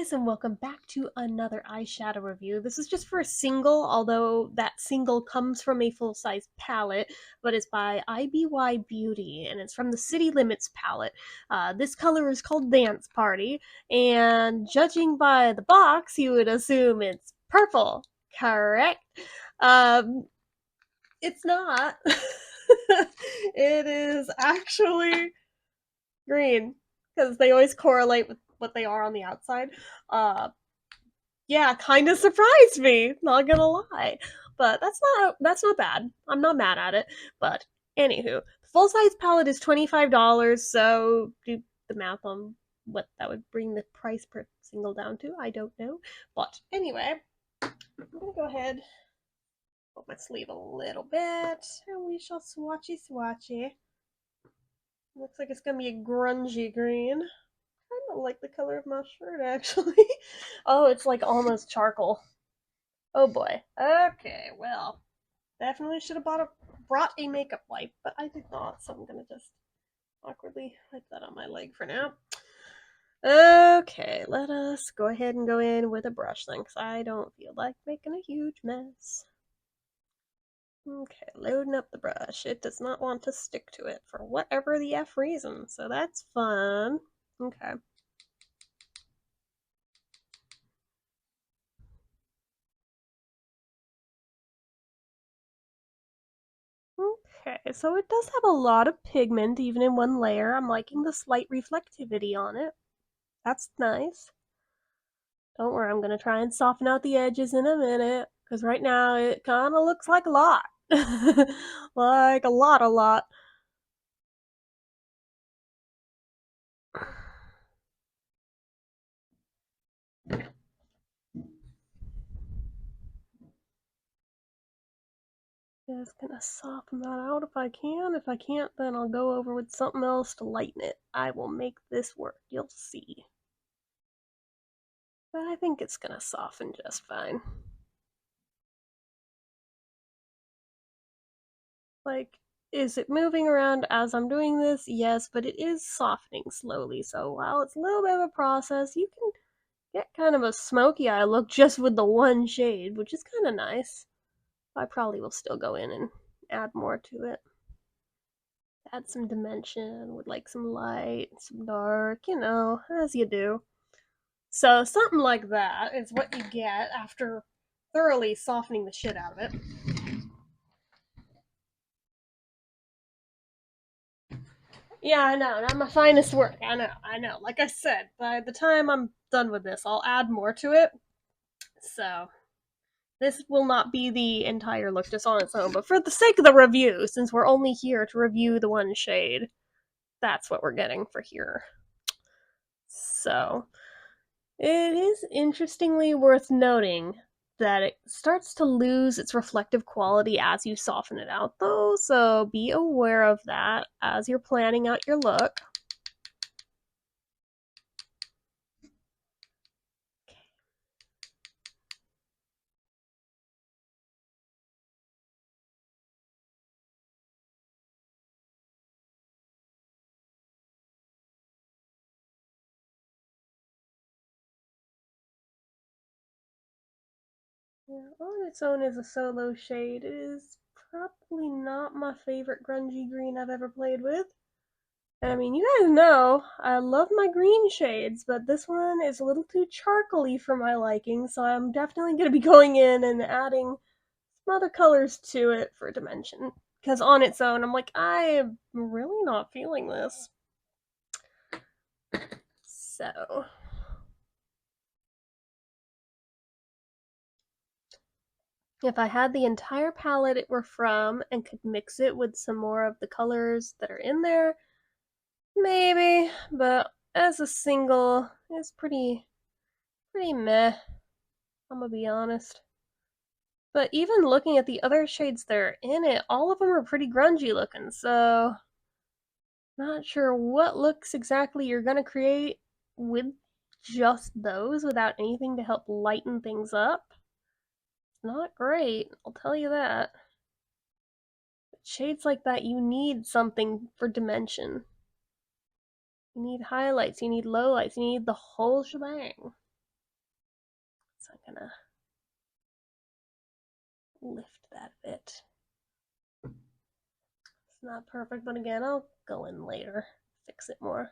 guys, and welcome back to another eyeshadow review. This is just for a single, although that single comes from a full-size palette, but it's by IBY Beauty, and it's from the City Limits palette. This color is called Dance Party, and judging by the box, you would assume it's purple. Correct? Um, it's not. It is actually green, because they always correlate with what they are on the outside. Yeah, kind of surprised me, not gonna lie. But that's not bad. I'm not mad at it. But anywho, the full size palette is $25, so do the math on what that would bring the price per single down to. I don't know. But anyway, I'm gonna go ahead, put my sleeve a little bit, and we shall swatchy. Looks like it's gonna be a grungy green. I don't like the color of my shirt, actually. Oh, it's like almost charcoal. Oh boy. Okay, well, definitely should have brought a makeup wipe, but I did not, so I'm gonna just awkwardly wipe that on my leg for now. Okay, let us go ahead and go in with a brush then, because I don't feel like making a huge mess. Okay, loading up the brush. It does not want to stick to it for whatever the F reason, so that's fun. Okay. Okay, so it does have a lot of pigment even in one layer. I'm liking the slight reflectivity on it. That's nice. Don't worry, I'm gonna try and soften out the edges in a minute, because right now it kind of looks like a lot. Like a lot. Just gonna soften that out if I can. If I can't, then I'll go over with something else to lighten it. I will make this work, you'll see. But I think it's gonna soften just fine. Like, is it moving around as I'm doing this? Yes, but it is softening slowly. So while it's a little bit of a process, you can get kind of a smoky eye look just with the one shade, which is kind of nice. I probably will still go in and add more to it. Add some dimension with like some light, some dark, as you do. So something like that is what you get after thoroughly softening the shit out of it. Yeah, I know. Not my finest work. I know. Like I said, by the time I'm done with this, I'll add more to it. So, this will not be the entire look just on its own, but for the sake of the review, since we're only here to review the one shade, that's what we're getting for here. So, it is interestingly worth noting that it starts to lose its reflective quality as you soften it out, though, so be aware of that as you're planning out your look. Yeah, on its own as a solo shade, it is probably not my favorite grungy green I've ever played with. And I mean, you guys know, I love my green shades, but this one is a little too charcoaly for my liking, so I'm definitely going to be going in and adding some other colors to it for dimension. Because on its own, I'm like, I'm really not feeling this. So, if I had the entire palette it were from and could mix it with some more of the colors that are in there, maybe, but as a single, it's pretty meh, I'm gonna be honest. But even looking at the other shades that are in it, all of them are pretty grungy looking, so not sure what looks exactly you're gonna create with just those without anything to help lighten things up. It's not great, I'll tell you that. Shades like that, you need something for dimension. You need highlights, you need lowlights, you need the whole shebang. I'm gonna lift that a bit. It's not perfect, but again, I'll go in later, fix it more.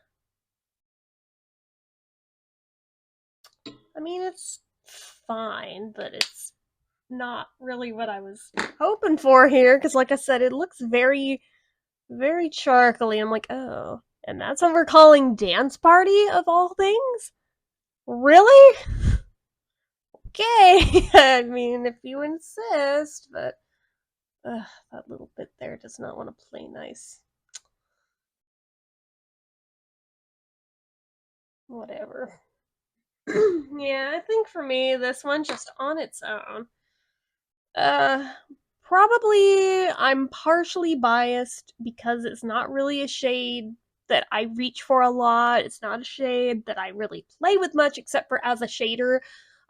I mean, it's fine, but it's not really what I was hoping for here, because like I said, it looks very, very charcoaly. I'm like, oh. And that's what we're calling Dance Party, of all things? Really? Okay. I mean, if you insist, but that little bit there does not want to play nice. Whatever. Yeah, I think for me, this one just on its own. Uh, Probably I'm partially biased because it's not really a shade that I reach for a lot. It's not a shade that I really play with much except for as a shader.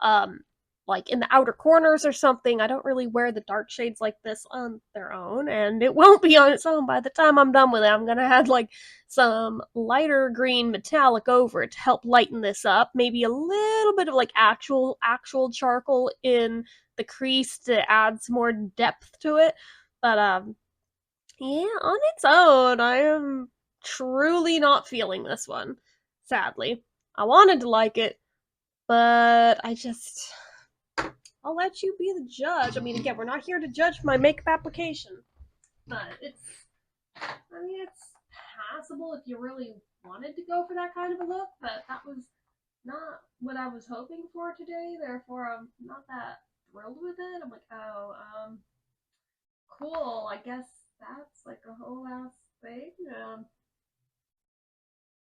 Um, like in the outer corners or something. I don't really wear the dark shades like this on their own, and it won't be on its own by the time I'm done with it. I'm gonna add like some lighter green metallic over it to help lighten this up. Maybe a little bit of like actual charcoal in the crease to add some more depth to it. But yeah, on its own, I am truly not feeling this one. Sadly, I wanted to like it, but I'll let you be the judge. I mean, again, we're not here to judge my makeup application, but it's passable if you really wanted to go for that kind of a look, but that was not what I was hoping for today. Therefore, I'm not that thrilled with it. I'm like, oh, cool. I guess that's like a whole ass thing.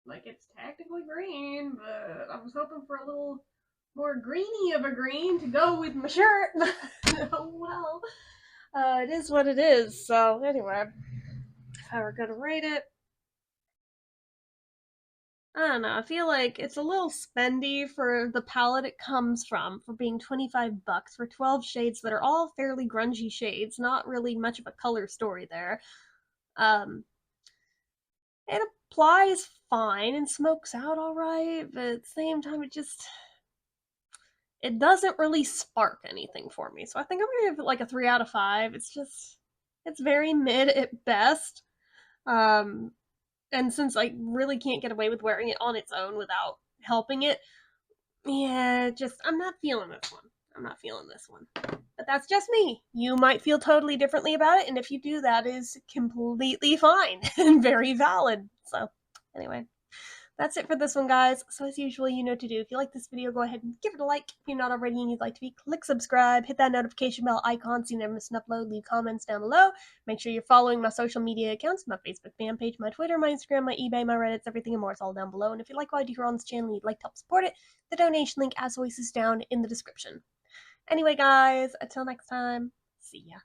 Like it's technically green, but I was hoping for a little more greeny of a green to go with my shirt. Oh well, it is what it is. So anyway, if I were gonna rate it, I don't know. I feel like it's a little spendy for the palette it comes from, for being $25 for 12 shades that are all fairly grungy shades. Not really much of a color story there. Um, it applies fine and smokes out all right, but at the same time, it doesn't really spark anything for me. So I think I'm gonna give it like a 3 out of 5. It's very mid at best. Um, and since I really can't get away with wearing it on its own without helping it, yeah, just I'm not feeling this one. I'm not feeling this one. But that's just me. You might feel totally differently about it, and if you do, that is completely fine and very valid. So, anyway, that's it for this one, guys. So as usual, you know what to do. If you like this video, go ahead and give it a like. If you're not already and you'd like to be, click subscribe, hit that notification bell icon so you never miss an upload, leave comments down below. Make sure you're following my social media accounts, my Facebook fan page, my Twitter, my Instagram, my eBay, my Reddits, everything and more is all down below. And if you like what I do here on this channel and you'd like to help support it, the donation link as always is down in the description. Anyway, guys, until next time, see ya.